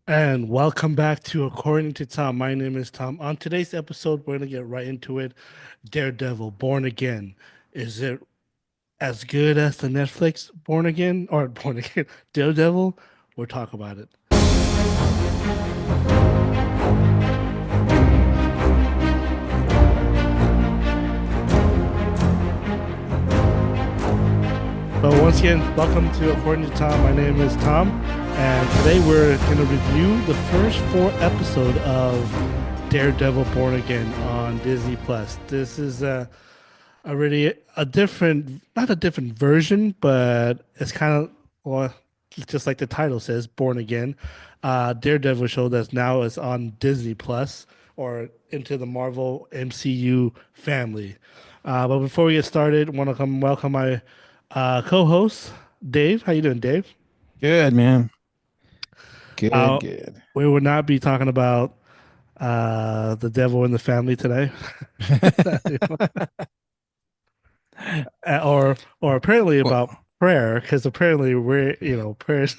And welcome back to According to Tom. My name is Tom. On today's episode, we're going to get right into it. Daredevil, Born Again. Is it as good as the Netflix Born Again or Born Again Daredevil? We'll talk about it. So once again, welcome to According to Tom. My name is Tom, and today we're going to review the first four episode of Daredevil Born Again on Disney Plus. This is already a different, not a different version, but it's kind of well, just like the title says, Born Again. Daredevil show that's now is on Disney Plus or into the Marvel MCU family. But before we get started, want to come welcome my co-host Dave. How you doing, Dave? Good, man. Good, Uh, good. we will not be talking about the devil in the family today, or apparently about Well, prayer, because apparently we're prayers.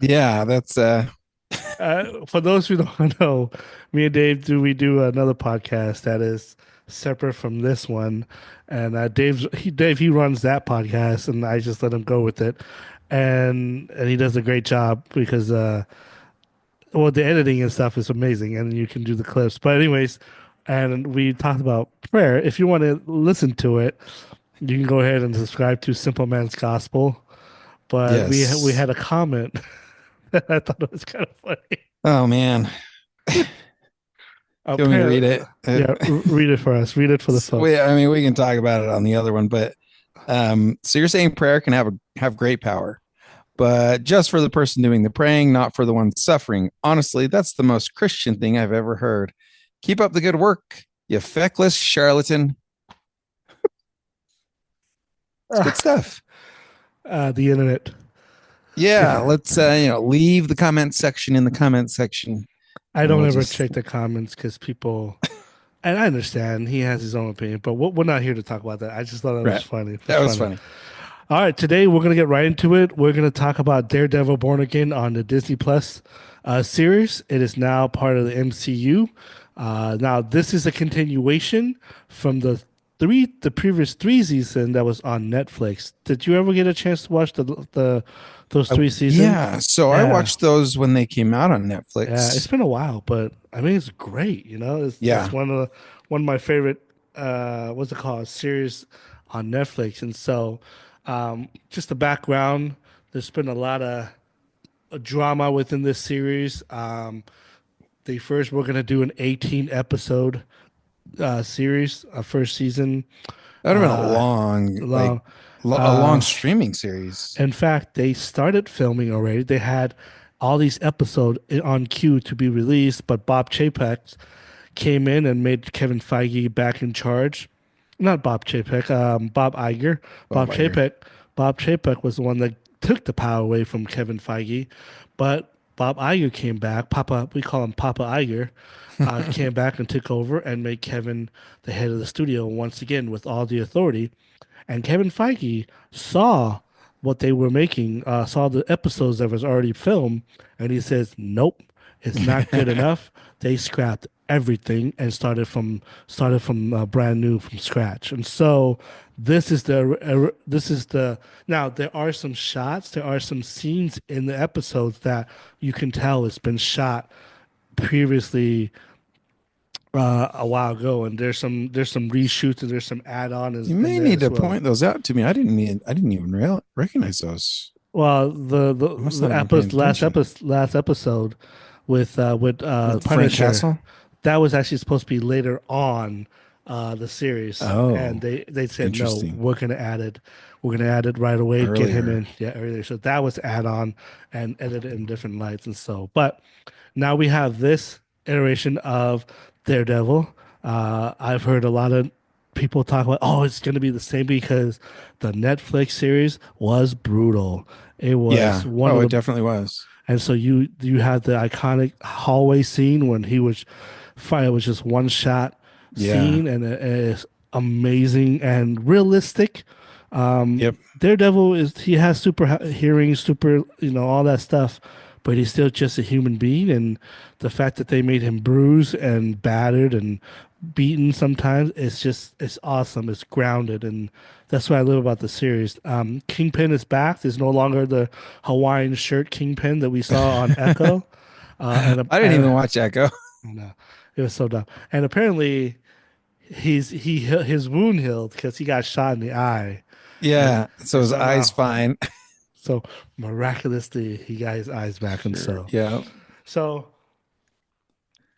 yeah, that's For those who don't know, me and Dave do another podcast that is separate from this one, and Dave he runs that podcast, and I just let him go with it, and he does a great job because well, the editing and stuff is amazing, and you can do the clips. But anyways, and we talked about prayer. If you want to listen to it, you can go ahead and subscribe to Simple Man's Gospel. But we yes. had a comment that I thought was kind of funny. Oh man. Do you want me to read Apparently, it? yeah, read it for us. Read it for the We, folks. I mean, we can talk about it on the other one, but so you're saying prayer can have great power, but just for the person doing the praying, not for the one suffering. Honestly, that's the most Christian thing I've ever heard. Keep up the good work, you feckless charlatan. It's good stuff. The internet. Yeah, let's leave the comment section in the comment section, I and don't we'll ever just check the comments because people, and I understand he has his own opinion, but we're not here to talk about that. I just thought that was right. funny. It was That was funny. funny. All right, today we're gonna get right into it. We're gonna talk about Daredevil Born Again on the Disney Plus series. It is now part of the MCU. Now this is a continuation from the previous three season that was on Netflix. Did you ever get a chance to watch the those three seasons? Yeah, so I Yeah, watched those when they came out on yeah. It's Netflix. been a while, but I mean it's great. You know, it's Yeah, one of my favorite what's it called series on Netflix, and so. Just the background. There's been a lot of drama within this series. They first were going to do an 18 episode series, first season. that would have been a Uh, long, like long. a long Uh, streaming series. in fact, they started filming already. They had all these episodes on queue to be released, but Bob Chapek came in and made Kevin Feige back in charge. Not Bob Chapek, Bob Iger. Bob Bob Iger. Chapek. Bob Chapek was the one that took the power away from Kevin Feige, but Bob Iger came back. Papa, we call him Papa Iger, came back and took over and made Kevin the head of the studio once again with all the authority. And Kevin Feige saw what they were making, saw the episodes that was already filmed, and he says, "Nope, it's not good enough." They scrapped everything and started from brand new from scratch. And so this is the now there are some shots, there are some scenes in the episodes that you can tell it's been shot previously a while ago, and there's some reshoots and there's some add-on You in may there need as to well. point those out to me. I didn't even recognize those. Well, I must not have been paying attention. last episode with With Frank Punisher, Castle. that was actually supposed to be later on the series, and Oh, they said no, interesting. we're gonna add it right away, get him Earlier. in, yeah, earlier. So that was add on and edited in different lights, and so. But now we have this iteration of Daredevil. I've heard a lot of people talk about, oh, it's going to be the same because the Netflix series was brutal. It was Yeah. one Oh, of it the, definitely was. and so you had the iconic hallway scene when he was fighting. It was just one shot Yeah. scene, and it is amazing and realistic. Yep. Daredevil is he has super hearing, super all that stuff, but he's still just a human being. And the fact that they made him bruised and battered and beaten sometimes, it's awesome. It's grounded, and that's what I love about the series. Kingpin is back. There's no longer the Hawaiian shirt Kingpin that we saw on Echo. I didn't even watch Echo. No, it was so dumb. And apparently, his wound healed because he got shot in the eye, and Yeah, so and his somehow eyes fine. so miraculously he got his eyes back, and Sure. so Yeah. so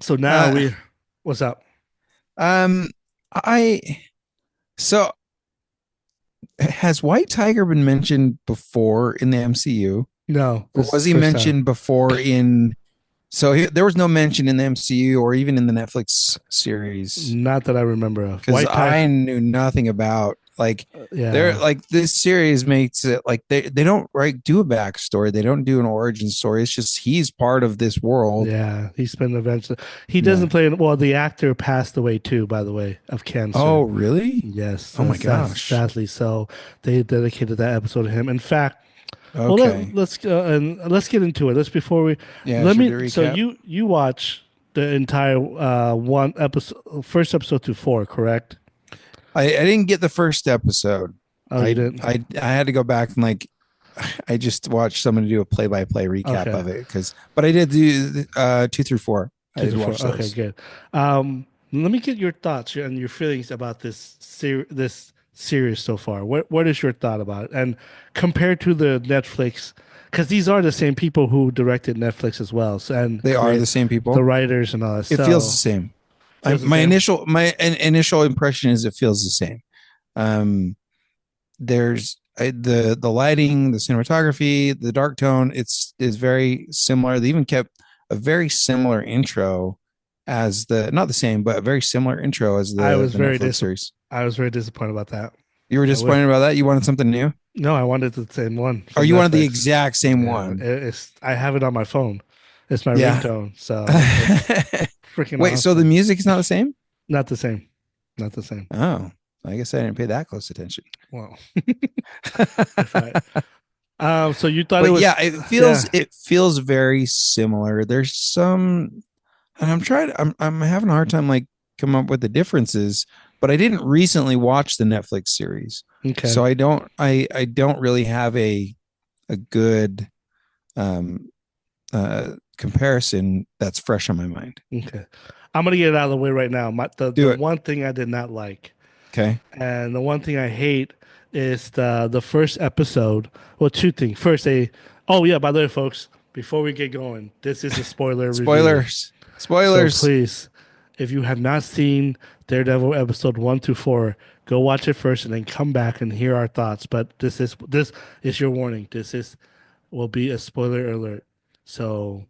so now Uh, we what's up? um, I so has White Tiger been mentioned before in the MCU, No, or this is was the he first time. mentioned before in? So there was no mention in the MCU or even in the Netflix series Not that I remember of. because White tie. I knew nothing about like they're Yeah, like this series makes it like they don't do a backstory. They don't do an origin story. It's just he's part of this world. yeah. He's been eventually. He doesn't Yeah. play. Well, the actor passed away too, by the way, of cancer. Oh, really? Yes, Oh my gosh. sadly so. They dedicated that episode to him. In fact, well, Okay. let's get into it. Let's before we Yeah, let should we me. do a So recap? you watch the entire one episode, first episode to four, correct? I didn't get the first episode. Oh, you didn't. I had to go back and like I just watched someone do a play by play recap Okay, of it because but I did do 2 through 4. I two did to four. watch Okay, those. good. Let me get your thoughts and your feelings about this series so far. What is your thought about it? And compared to the Netflix, because these are the same people who directed Netflix as well, so, and They are create the same the people. writers and all that. It feels the So same. feels the My same. initial impression is it feels the same. Um, there's the lighting, the cinematography, the dark tone. It's is very similar. They even kept a very similar intro as the not the same, but a very similar intro as I was the very Netflix series. I was very disappointed about that. You were I would disappointed about that. You wanted something new, no, I wanted the same one or from you wanted the Netflix. exact same Yeah, one? it's I have it on my phone. It's my Yeah. ringtone, so it's freaking Wait, so the awesome. music is not the same? Not the same. Not the same. Oh, I guess I didn't pay that close attention. Well, that's right. So you thought it But yeah, was, yeah. it feels very similar. There's some, and I'm having a hard time like come up with the differences. But I didn't recently watch the Netflix series, Okay. so I don't really have a good um comparison that's fresh on my mind. Okay. I'm gonna get it out of the way right now. The Do it. one thing I did not like, Okay. and the one thing I hate is the first episode. Well, two things. First, they. Oh yeah. By the way, folks, before we get going, this is a spoiler review. Spoilers. So Spoilers. please, if you have not seen Daredevil episode 1 through 4, go watch it first and then come back and hear our thoughts. But this is your warning. This is will be a spoiler alert. So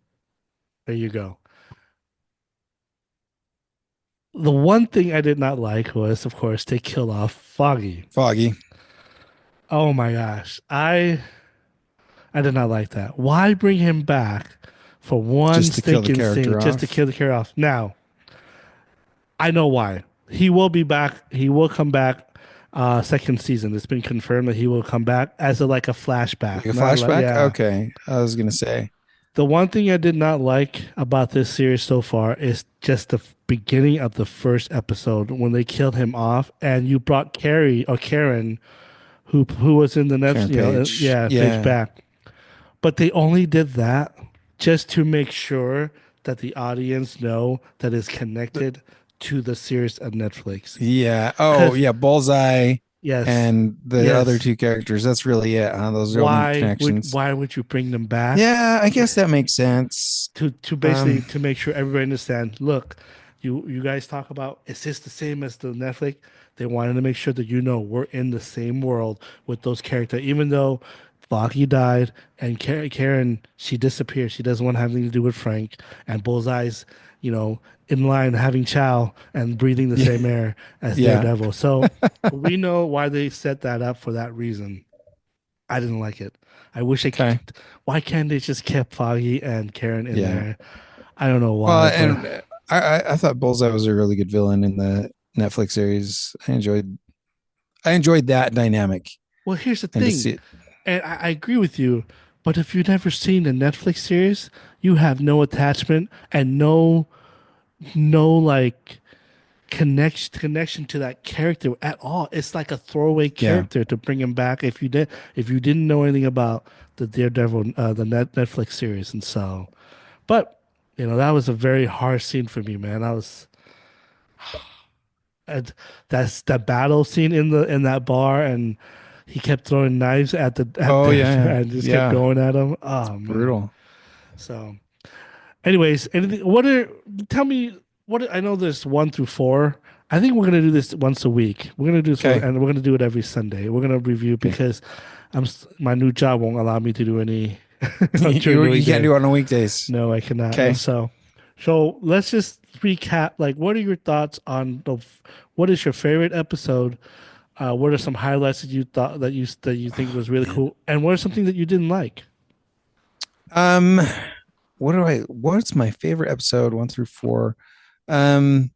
there you go. The one thing I did not like was, of course, they killed off Foggy. Foggy. Oh my gosh, I did not like that. Why bring him back for one Just to kill the stinking scene character just to off. kill the character off? Now I know why. He will be back. He will come back. Second season. It's been confirmed that he will come back as like a Like flashback. a Not like flashback? yeah. Okay. I was gonna say. The one thing I did not like about this series so far is just the beginning of the first episode when they killed him off, and you brought Carrie or Karen, who was in the next, Karen Page. yeah, page Yeah. back. But they only did that just to make sure that the audience know that it's connected to the series of Netflix. Yeah. Oh, Because yeah. Bullseye yes, and the other yes. two characters. That's really it. Huh? Those are the only connections. Why would you bring them back Yeah, I guess that makes sense. to basically Um, to make sure everybody understand? Look, you guys talk about is this the same as the Netflix? They wanted to make sure that you know we're in the same world with those characters, even though Foggy died and Karen she disappeared. She doesn't want to have anything to do with Frank and Bullseye's, in line having chow and breathing the yeah. same air as Yeah. Daredevil. So we know why they set that up for that reason. I didn't like it. I wish they Okay. could. Why can't they just kept Foggy and Karen in Yeah. there? I don't know Well, why, but and I thought Bullseye was a really good villain in the Netflix series. I enjoyed that dynamic well, here's the and to thing, see it. and I agree with you. But if you've never seen a Netflix series, you have no attachment and no like connection to that character at all. It's like a throwaway Yeah. character to bring him back if you didn't know anything about the Daredevil Netflix series. And so, but that was a very harsh scene for me, man. I was and that's that battle scene in that bar, and he kept throwing knives at Oh the yeah, yeah. and just kept Yeah. going at him. It's Oh man. brutal. So, anyways, anything? What are tell me what I know. There's 1 through 4. I think we're gonna do this once a week. We're gonna do this Okay. and we're gonna do it every Sunday. We're gonna review Okay. because my new job won't allow me to do any during the You can't weekday. do it on weekdays. No, I cannot. And Okay. so let's just recap. Like, what are your thoughts on what is your favorite episode? What are some highlights that you thought that you think was really Man. cool, and what is something that you didn't like? Um, what's my favorite episode, 1 through 4? Um,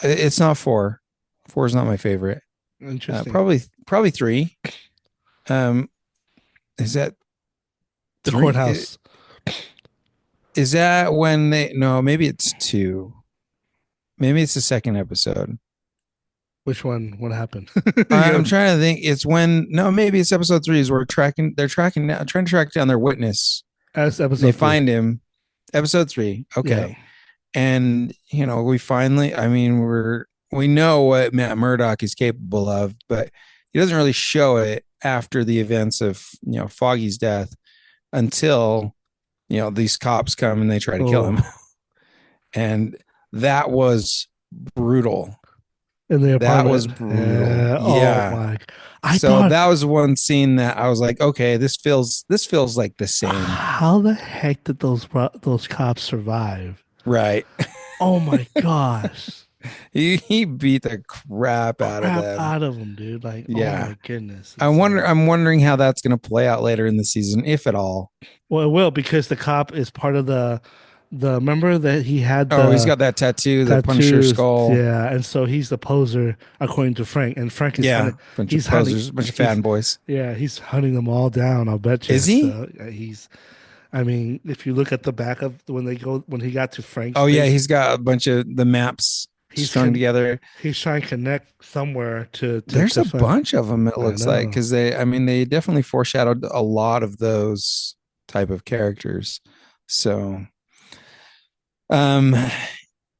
it's not 4. 4 is not my favorite. Interesting. Probably 3. Um, is that The 3? courthouse. Is that when they, no, maybe it's 2. Maybe it's the second episode. Which one? What happened? I'm You trying to think. It's when, no, maybe it's episode 3 is where they're tracking down, trying to track down their witness. That's And they episode 3. find him. Episode 3. Yeah. Okay. And, we finally, I mean, we know what Matt Murdock is capable of, but he doesn't really show it after the events of, Foggy's death until, these cops come and they try to kill him. Oh, And that was brutal. in the That was apartment. brutal. Yeah. Oh Yeah. my. I So thought, that was one scene that I was like, okay, this feels like the same. how the heck did those cops survive? Right. Oh my gosh. He beat the crap out of Crap them. out of them, dude. Like, oh Yeah. my goodness. I It's wonder I'm wondering how that's going to play out later in the season, if at all. well, it will because the cop is part of the remember that he had Oh, he's the got that tattoo, the Punisher tattoos, skull. yeah, and so he's the poser according to Frank, and Frank is Yeah, hunting. bunch of He's hunting. posers, bunch of He's fanboys. yeah, he's hunting them all down. I'll bet you. Is he? So he's. I mean, if you look at the back of when he got to Frank's Oh yeah, base, he's got a bunch of the maps he's strung con- together. he's trying to connect somewhere There's to a find. bunch of them, it I looks like, know. because they definitely foreshadowed a lot of those type of characters. So, um,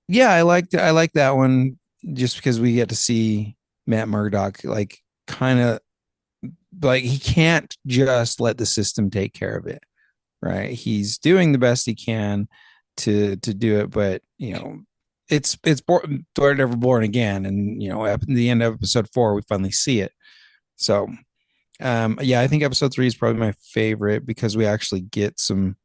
yeah, I like that one just because we get to see Matt Murdock like kind of like he can't just let the system take care of it, right? He's doing the best he can to do it, but Daredevil Born Again, and at the end of episode 4, we finally see it. So, yeah, I think episode 3 is probably my favorite because we actually get some,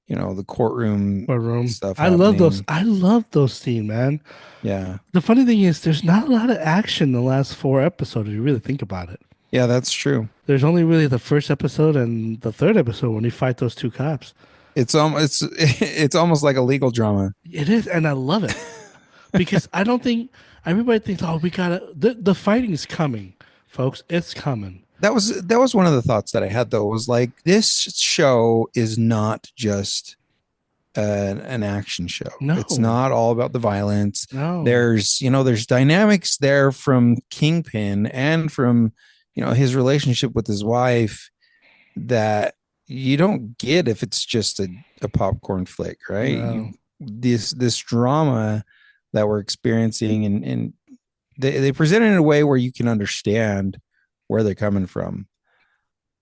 the courtroom Or room. stuff I love those. happening. I love those scenes, man. Yeah, The funny thing is, there's not a lot of action in the last 4 episodes. If you really think about it, yeah, that's true. there's only really the first episode and the third episode when you fight those two cops. It's almost like a legal drama. It is, and I love it because I don't think everybody thinks, oh, we gotta. The fighting is coming, folks. It's coming. That was one of the thoughts that I had, though, was like, this show is not just an action show. It's No, not all about the violence. no, There's dynamics there from Kingpin and from his relationship with his wife that you don't get if it's just a popcorn flick, right? no. This drama that we're experiencing, and they present it in a way where you can understand where they're coming from.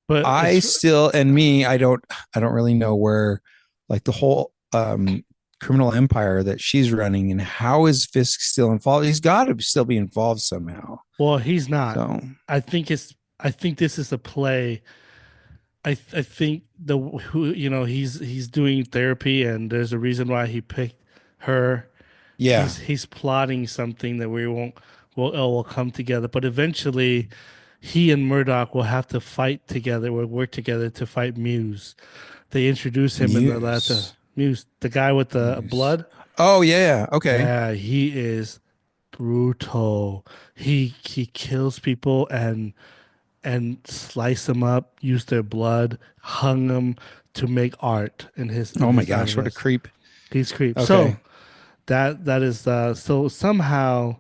But I it's still, and me, I don't really know where, like, the whole criminal empire that she's running, and how is Fisk still involved? He's got to still be involved somehow. well, he's not. So I think it's. I think this is a play. I think he's doing therapy and there's a reason why he picked her. yeah, He's plotting something that we won't will come together, but eventually he and Murdoch will have to fight together or work together to fight Muse. They introduce him in the last Muse. Muse, the guy with the Muse. blood. Oh yeah, okay. Yeah, he is brutal. He kills people and and slice them up, use their blood, hung them to make art in Oh my his gosh, what a universe. creep. He's creep. So Okay. that is so somehow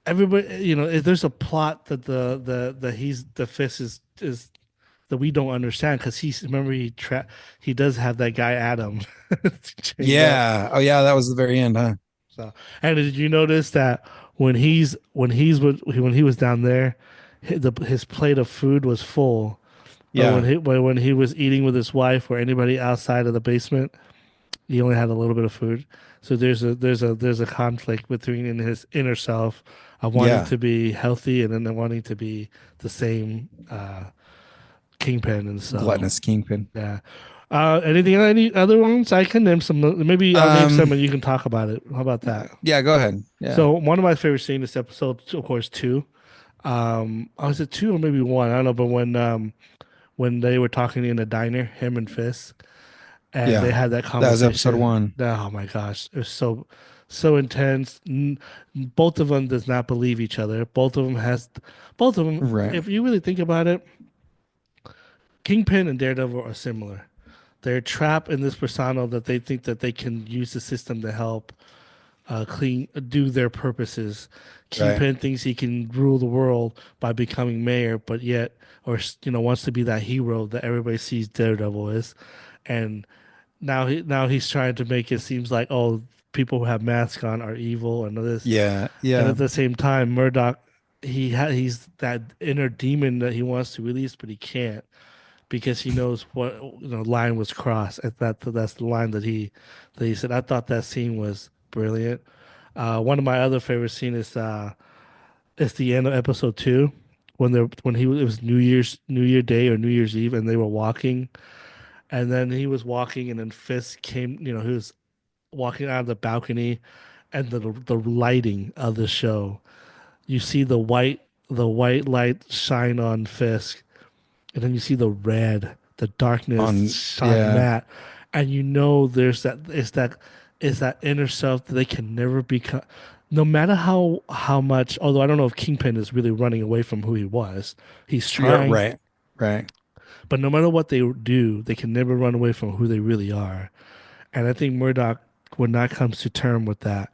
everybody, there's a plot that the he's the fist is that we don't understand because he's remember he does have that guy Adam chained up. Yeah. Oh yeah, that was the very end, huh? So, and did you notice that when he was down there, his plate of food was full, but Yeah. when he was eating with his wife or anybody outside of the basement, he only had a little bit of food. So there's a conflict between in his inner self of wanting Yeah. to be healthy and then wanting to be the same kingpin, and so Gluttonous kingpin. yeah. Any other ones? I can name some. Maybe I'll name some Um and you can talk about it. How about that? yeah, go ahead. Yeah. So one of my favorite scenes in this episode, of course, two. Was it two or maybe one? I don't know. But when they were talking in the diner, him and Fisk, and they Yeah. had that That was episode conversation. 1. Oh my gosh, it was so intense. Both of them does not believe each other. Both of them. Right. If you really think about it, Kingpin and Daredevil are similar. They're trapped in this persona that they think that they can use the system to help do their purposes. Right. Kingpin thinks he can rule the world by becoming mayor, but yet, or wants to be that hero that everybody sees Daredevil is, and now he's trying to make it seems like, oh, people who have masks on are evil and this, Yeah. and Yeah. at the same time, Murdoch, he's that inner demon that he wants to release, but he can't because he knows what line was crossed. At that's the line that he said. I thought that scene was brilliant. One of my other favorite scenes is the end of episode two when it was New Year Day or New Year's Eve and they were walking and then he was walking and then Fisk came. He was walking out of the balcony and the lighting of the show. You see the white light shine on Fisk and then you see the darkness On shine yeah. Matt, and there's that inner self that they can never become, no matter how much. Although I don't know if Kingpin is really running away from who he was, he's Yeah, trying, right. Right. but no matter what they do, they can never run away from who they really are. And I think Murdoch would not come to term with that.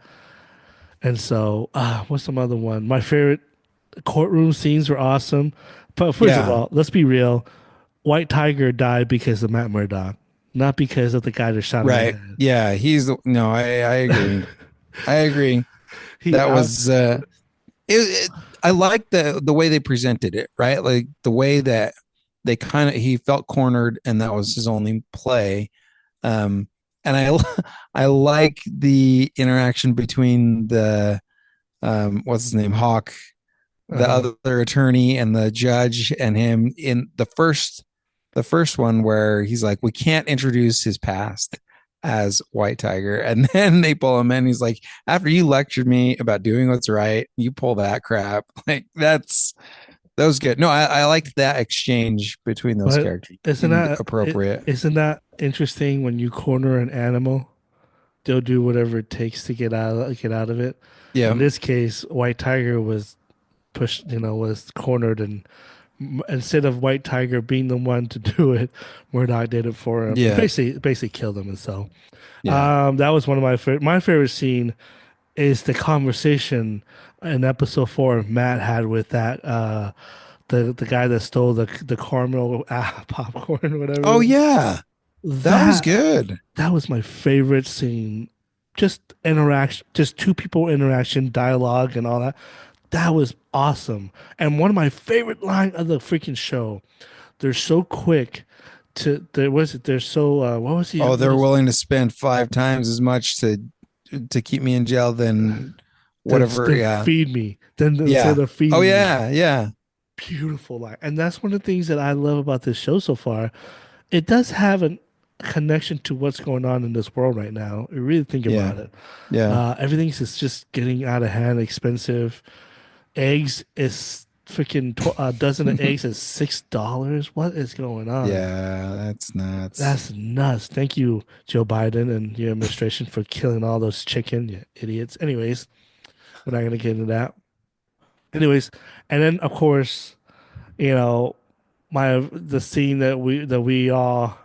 And so, what's some other one? My favorite courtroom scenes were awesome. But first of Yeah. all, let's be real. White Tiger died because of Matt Murdock, not because of the guy that shot him in the Right. head. Yeah, no, I agree. I agree. He, That was it, I like the way they presented it, right? Like the way that they kind of he felt cornered and that was his only play. Um and I like the interaction between the what's his name, Hawk, the uh, other attorney and the judge and him in the first one where he's like, we can't introduce his past as White Tiger. And then they pull him in. He's like, after you lectured me about doing what's right, you pull that crap. Like that was good. No, I liked that exchange between those but characters. Seemed appropriate. isn't that interesting when you corner an animal? They'll do whatever it takes to get out of it. In Yeah. this case, White Tiger was pushed, was cornered, and instead of White Tiger being the one to do it, Murdoch did it for him and Yeah. basically killed him. And so, Yeah. that was one of my favorite scene is the conversation in episode four Matt had with that the guy that stole the caramel popcorn or whatever it Oh was. yeah. That was That good. that was my favorite scene. Just interaction, just two people interaction, dialogue, and all that. That was awesome. And one of my favorite lines of the freaking show. They're so quick to there was it. They're so what was he? Oh, What they're is willing to spend 5 times as much to keep me in jail than whatever. to Yeah. feed me? Then instead Yeah. of Oh feeding me. yeah. Yeah. Beautiful line. And that's one of the things that I love about this show so far. It does have a connection to what's going on in this world right now. You really think Yeah. about it. Yeah. Everything's just getting out of hand, expensive. Eggs is freaking a dozen of eggs is $6. What is going on? Yeah. That's nuts. That's nuts. Thank you, Joe Biden and your administration for killing all those chicken, you idiots. Anyways, we're not gonna get into that. Anyways, and then of course you know, the scene that we all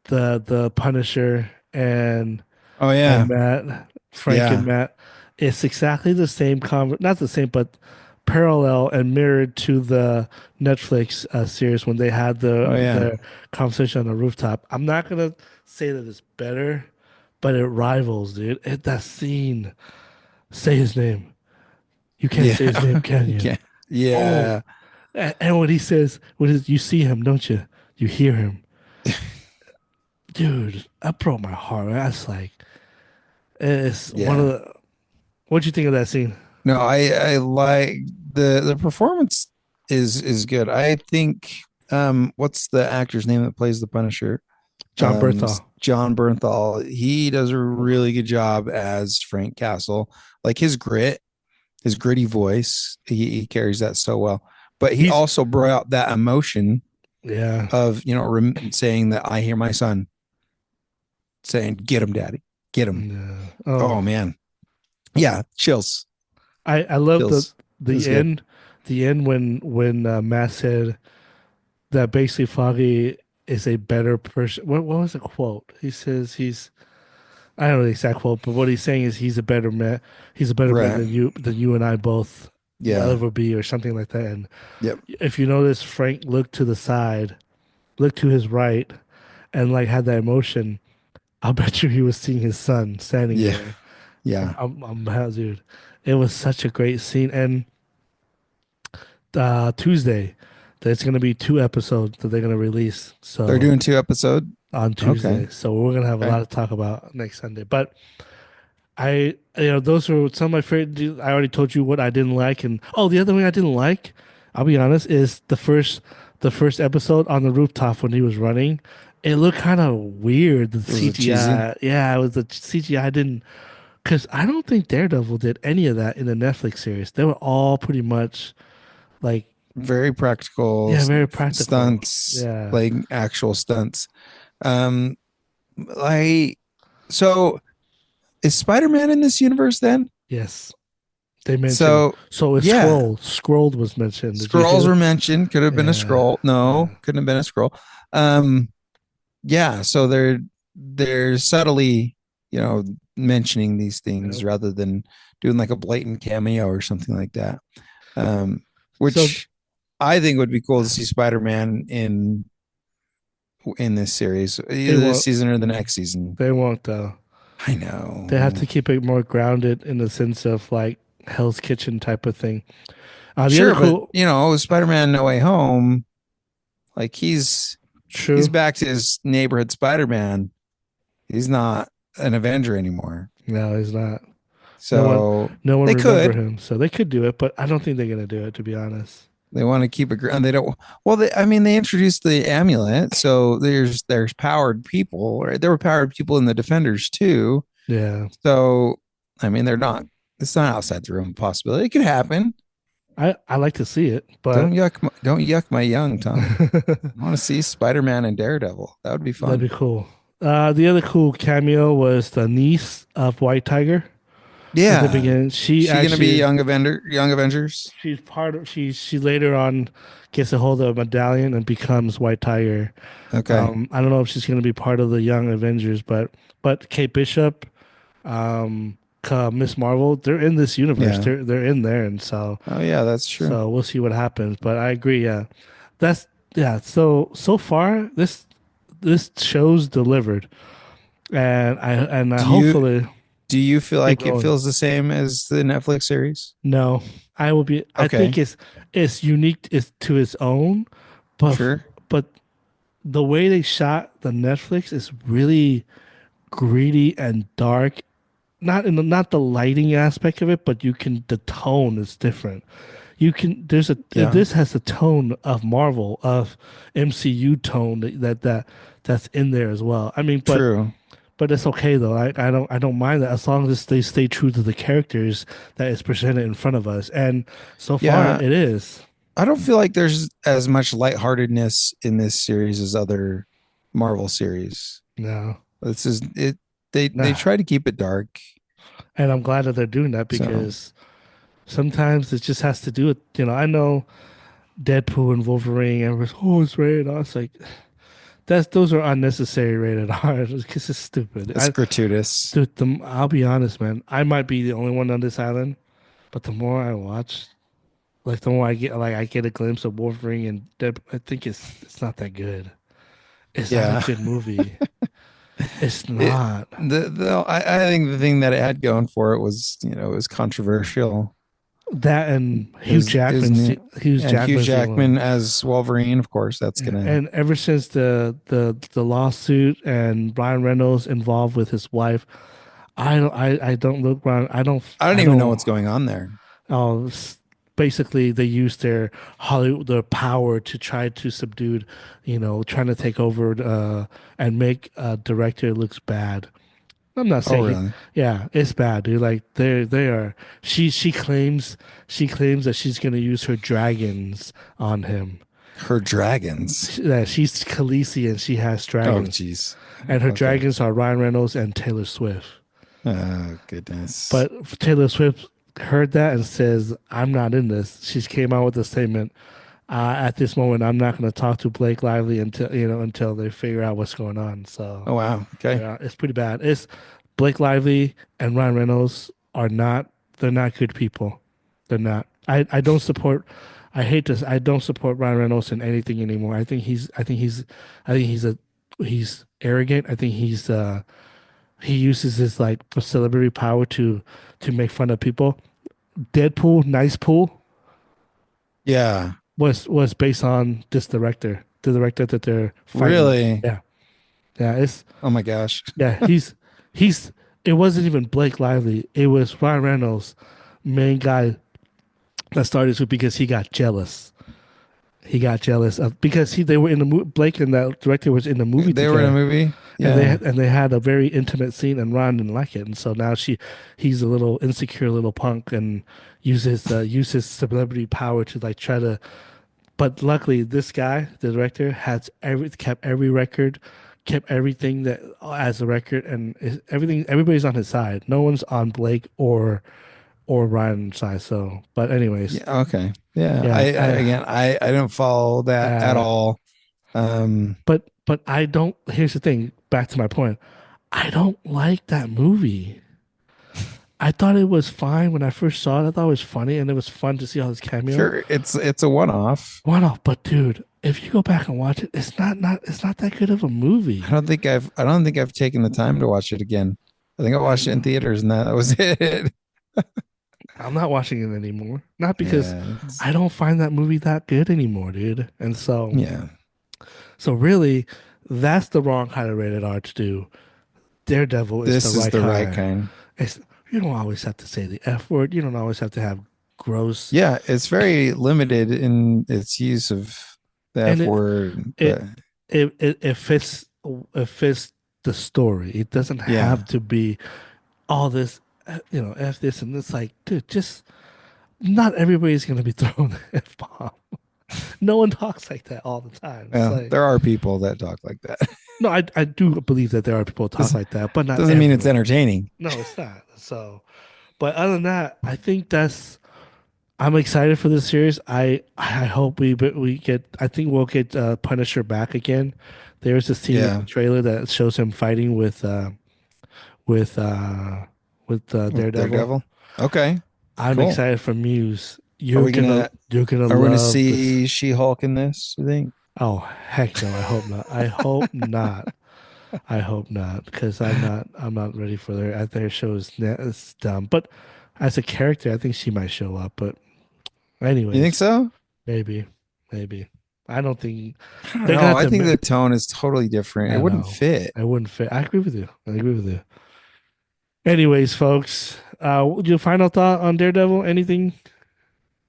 the Punisher Oh and yeah, Matt, Frank and yeah, Matt, it's exactly the same not the same, but parallel and mirrored to the Netflix series when they had oh yeah, their conversation on the rooftop. I'm not gonna say that it's better, but it rivals, dude. That scene, say his name. You can't yeah, say his name, can you? yeah, Oh, yeah, and when he says, you see him, don't you? You hear him, dude. That broke my heart. Man. That's like it's one of yeah. the. What'd you think of that scene? No, I like the performance is good. I think what's the actor's name that plays the Punisher? John Berthal. John Bernthal. He does a really good job as Frank Castle. Like his grit, his gritty voice, he carries that so well. But he He's also brought out that emotion yeah. of saying that I hear my son saying, "Get him, daddy, get him." Yeah. Oh Oh, man, yeah, chills, I love chills. It the was good. end, when Matt said that basically Foggy is a better person. What was the quote? He says he's I don't know the exact quote, but what he's saying is he's a better man. He's a better man Right. than you and I both will Yeah. ever be, or something like that. And Yep. if you notice, Frank looked to the side, looked to his right, and like had that emotion. I'll bet you he was seeing his son standing Yeah. there. Yeah. Dude, it was such a great scene. And Tuesday, there's gonna be two episodes that they're gonna release. They're So doing 2 episode. on Okay. Tuesday, so we're gonna have a Okay. lot to talk about next Sunday. But those are some of my favorite. I already told you what I didn't like, and oh, the other thing I didn't like, I'll be honest, is the first episode on the rooftop when he was running. It looked kind of weird. The Was it cheesy? CGI, yeah, it was the CGI didn't because I don't think Daredevil did any of that in the Netflix series. They were all pretty much like, Very practical yeah, very practical. stunts, Yeah. like actual stunts. Um, like so is Spider-Man in this universe then? Yes. They mentioned So so it's yeah, Scroll. Scroll was mentioned. Did you scrolls hear? were mentioned. Could have been a Yeah. scroll. No, Yeah. couldn't have been a scroll. Um, yeah, so they're subtly, mentioning these things Yep. rather than doing like a blatant cameo or something like that. Um, So which I think would be cool to see Spider-Man in this series, they either this won't. season or the next season. They won't though. I They have to know. keep it more grounded in the sense of like Hell's Kitchen type of thing. The other Sure, but cool, Spider-Man No Way Home, like he's true. back to his neighborhood Spider-Man. He's not an Avenger anymore. No, he's not. No one, So no one they remember could. him, so they could do it, but I don't think they're gonna do it. To be honest. They want to keep it ground. They don't. Well, I mean, they introduced the amulet, so there's powered people. Right? There were powered people in the Defenders too. Yeah. So, I mean, they're not. It's not outside the realm of possibility. It could happen. I like to see it, but Don't yuck my young, Tom. that'd I want to see Spider-Man and Daredevil. That would be be fun. cool. The other cool cameo was the niece of White Tiger at the Yeah. beginning. Is She she gonna be actually Young Avengers? she's part of she later on gets a hold of a medallion and becomes White Tiger. Okay. I don't know if she's going to be part of the Young Avengers, but Kate Bishop, Miss Marvel, they're in this universe. Yeah. They're in there, and Oh yeah, that's true. so we'll see what happens. But I agree. Yeah, that's yeah. So far this show's delivered, and I Do you hopefully do you feel keep like it going. feels the same as the Netflix series? No, I will be. I think Okay. it's unique. It's to its own, Sure. but the way they shot the Netflix is really gritty and dark. Not the lighting aspect of it, but the tone is different. You can there's a Yeah. this has the tone of Marvel of MCU tone that's in there as well. I mean, True. but it's okay though. I don't mind that as long as they stay true to the characters that is presented in front of us. And so far Yeah. it is. I don't feel like there's as much lightheartedness in this series as other Marvel series. No. This is it. They Nah. try to keep it dark. And I'm glad that they're doing that So because sometimes it just has to do with, I know Deadpool and Wolverine, and was oh it's rated R. It's like those are unnecessary rated R. Because it's stupid. It's gratuitous. Dude, I'll be honest, man. I might be the only one on this island, but the more I watch, like the more I get a glimpse of Wolverine and Deadpool, I think it's not that good. It's not a Yeah. good movie. It's It not. I think the thing that it had going for it was, it was controversial. That and Is new. Hugh And Hugh Jackman's the Jackman one. as Wolverine, of course, that's Yeah. gonna. And ever since the lawsuit and Ryan Reynolds involved with his wife, I don't look around. I don't I even know don't. what's going on there. Oh, basically they use their Hollywood their power to try to subdue, trying to take over and make a director looks bad. I'm not Oh, saying really? yeah, it's bad, dude. Like they are. She claims that she's gonna use her dragons on him. Her dragons. That she's Khaleesi and she has Oh, dragons, jeez. and her Okay. dragons are Ryan Reynolds and Taylor Swift. Oh, goodness. But Taylor Swift heard that and says, "I'm not in this." She came out with a statement. At this moment, I'm not going to talk to Blake Lively until they figure out what's going on. So Oh, wow. Okay. yeah, it's pretty bad. It's Blake Lively and Ryan Reynolds are not. They're not good people. They're not. I don't support. I hate this. I don't support Ryan Reynolds in anything anymore. I think he's arrogant. I think he uses his like celebrity power to make fun of people. Deadpool, Nice Pool Yeah. was based on this director, the director that they're fighting. Really? Yeah, yeah, it's Oh, my gosh. yeah. He's. It wasn't even Blake Lively. It was Ryan Reynolds, main guy that started this with because he got jealous. He got jealous of because they were in the Blake and that director was in the movie They were in a together. movie? And Yeah. they had a very intimate scene, and Ron didn't like it, and so now he's a little insecure little punk and uses celebrity power to like try to. But luckily, this guy, the director, has kept every record, kept everything that as a record, and everything. Everybody's on his side. No one's on Blake or Ryan's side. So, but anyways, Yeah. Okay. Yeah. yeah, Again, I don't follow that at uh, all. but I don't. Here's the thing. Back to my point. I don't like that movie. I thought it was fine when I first saw it. I thought it was funny and it was fun to see all his cameo. Sure. It's a one-off. One off, but dude, if you go back and watch it, it's not that good of a movie. I don't think I've taken the time to watch it again. I think I watched it in theaters and that was it. I'm not watching it anymore. Not because Yeah. I don't find that movie that good anymore, dude. And Yeah. so really, that's the wrong kind of rated R to do. Daredevil is the This is right the right kind. kind. It's you don't always have to say the F word. You don't always have to have gross. Yeah, it's very limited in its use of the And F word, but it fits the story. It doesn't have yeah. to be all this, F this and it's like, dude, just not everybody's gonna be throwing the F bomb. No one talks like that all the time. It's Well, like, there are people that talk like that. no, I do believe that there are people who talk Doesn't like that, but not doesn't mean it's everyone. entertaining. No, it's not. So, but other than that, I think that's. I'm excited for this series. I hope we get. I think we'll get Punisher back again. There's a scene in the Yeah, trailer that shows him fighting with uh with Daredevil. Daredevil. Okay, I'm cool. excited for Muse. Are we gonna You're gonna are we gonna love this. see She-Hulk in this? You think? Oh heck no! I hope not. I hope not. I hope not because I'm not ready for their. I think their show is it's dumb. But as a character, I think she might show up. But You think anyways, so? maybe maybe. I don't think I don't they're gonna know. have I to. think the tone is totally different. It I wouldn't know. fit. I wouldn't fit. I agree with you. I agree with you. Anyways, folks, your final thought on Daredevil? Anything?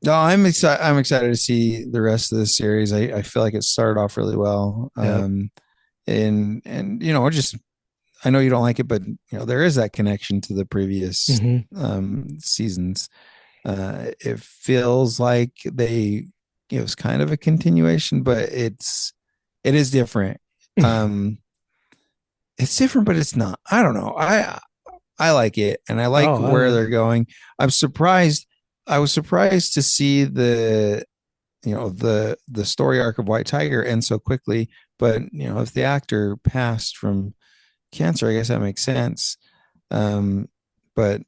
No, I'm excited. I'm excited to see the rest of the series. I feel like it started off really well. Yeah. And just I know you don't like it, but there is that connection to the previous Hmm. seasons. It feels like it's kind of a continuation, but it is different. Um, it's different, but it's not. I don't know. I like it, and I like Oh, where they're going. I'm surprised. I was surprised to see the story arc of White Tiger ends so quickly. But if the actor passed from cancer, I guess that makes sense. Um, but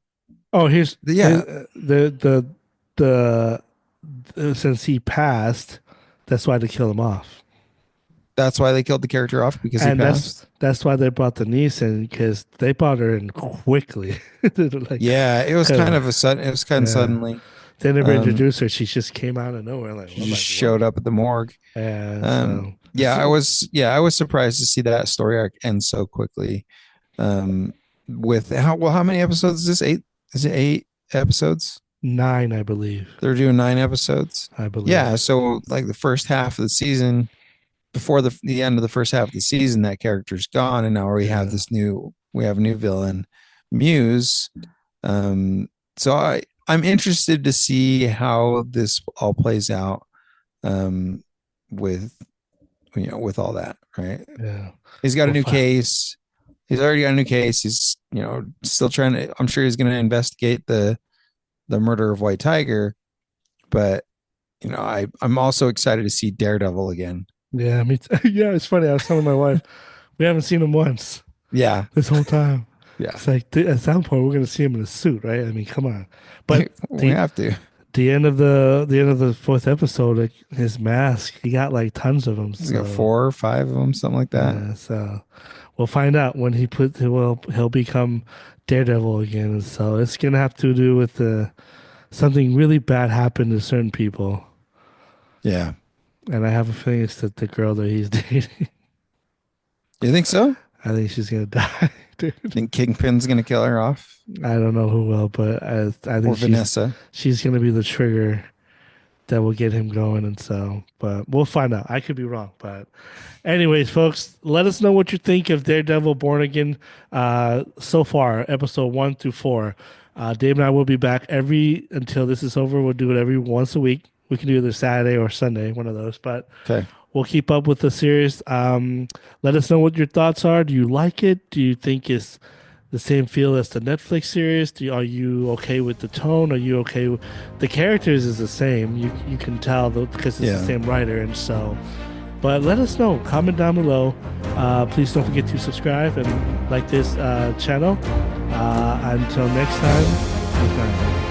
Oh, here's yeah, the since he passed, that's why they killed him off. that's why they killed the character off because he And passed. that's why they brought the niece in because they brought her in quickly. They're like, Yeah, it was kind "Huh." of a sudden. It was kind of Yeah. suddenly. They never Um, introduced her. She just came out of nowhere. Like, she I'm just like, what? showed up at the morgue. And so Yeah, I was surprised to see that story arc end so quickly. Um, with how many episodes is this? Eight? Is it 8 episodes? 9, I believe. They're doing 9 episodes. I believe. Yeah, so like the first half of the season, before the end of the first half of the season, that character's gone, and now Yeah. we have a new villain, Muse. So I'm interested to see how this all plays out. Um, with with all that, right? Yeah. He's got a Well, new fine. case. He's already got a new case. He's still trying to. I'm sure he's going to investigate the murder of White Tiger, but I'm also excited to see Daredevil again. Yeah, me too. Yeah, it's funny. I was telling my wife, we haven't seen him once Yeah, this whole time. yeah, It's like at some point we're gonna see him in a suit, right? I mean, come on. But we the have to. the end of the fourth episode, like his mask, he got like tons of them. He's got So 4 or 5 of them, something like that. yeah, so we'll find out when he'll become Daredevil again. And so it's gonna have to do with something really bad happened to certain people, Yeah, and I have a feeling it's the girl that he's dating. you think so? I think she's gonna die, dude. Think Kingpin's going to kill her off, I don't know who will, but I or think Vanessa? she's gonna be the trigger that will get him going. And so, but we'll find out. I could be wrong, but anyways, folks, let us know what you think of Daredevil Born Again so far, episode 1 through 4. Dave and I will be back every until this is over. We'll do it every once a week. We can do either Saturday or Sunday, one of those. But Okay. we'll keep up with the series. Let us know what your thoughts are. Do you like it? Do you think it's the same feel as the Netflix series? Are you okay with the tone? Are you okay with the characters? Is the same. You can tell because it's the Yeah. same writer, and so. But let us know. Comment down below. Please don't forget to subscribe and like this channel. Until next time, good night.